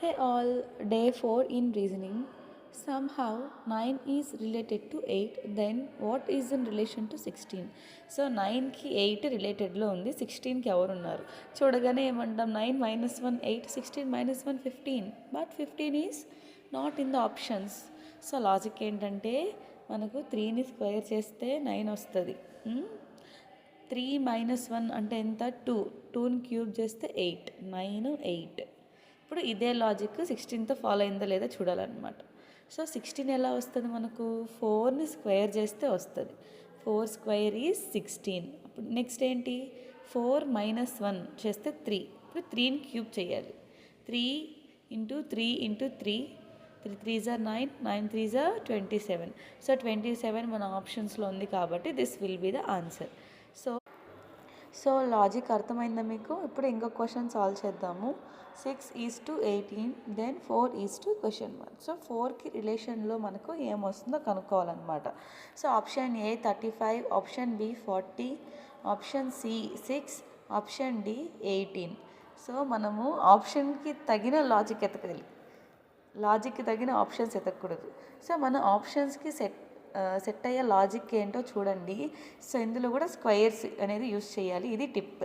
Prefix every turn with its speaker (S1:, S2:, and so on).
S1: Hey all, day 4 in reasoning. Somehow 9 is related to 8, then what is in relation to 16? So 9కి 8 రిలేటెడ్లో ఉంది, 16కి ఎవరున్నారు చూడగానే ఏమంటాం 9 minus 1 8, 16 minus 1 15, but 15 is not in the options. So logic ఏంటంటే మనకు 3ని square చేస్తే 9 వస్తుంది. 3 minus 1 అంటే ఎంత 2, 2ని క్యూబ్ చేస్తే 8, 9 8. ఇప్పుడు ఇదే లాజిక్ 16తో ఫాలో అయిందో లేదో చూడాలన్నమాట. సో 16 ఎలా వస్తుంది మనకు 4ని స్క్వేర్ చేస్తే వస్తుంది. 4 స్క్వేర్ ఈజ్ 16. అప్పుడు నెక్స్ట్ ఏంటి 4 minus 1 చేస్తే 3. ఇప్పుడు 3ని క్యూబ్ చేయాలి. 3 into 3 into 3, 3 3s are 9, 9 3s are 27. So 27 మన ఆప్షన్స్లో ఉంది కాబట్టి this will be the answer. So logic అర్థమైందా మీకు? ఇప్పుడు ఇంకో క్వశ్చన్ సాల్వ్ చేద్దాము. 6:18, దెన్ 4:1. సో 4కి రిలేషన్లో మనకు ఏమొస్తుందో కనుక్కోవాలన్నమాట. So option A 35, option B 40, option C 6, option D 18. So మనము ఆప్షన్కి తగిన లాజిక్ ఎతకాలి, లాజిక్కి తగిన ఆప్షన్స్ ఎతకూడదు. సో మన ఆప్షన్స్కి సెట్ అయ్యే లాజిక్ ఏంటో చూడండి. సో ఇందులో కూడా స్క్వేర్స్ అనేది యూస్ చేయాలి, ఇది టిప్.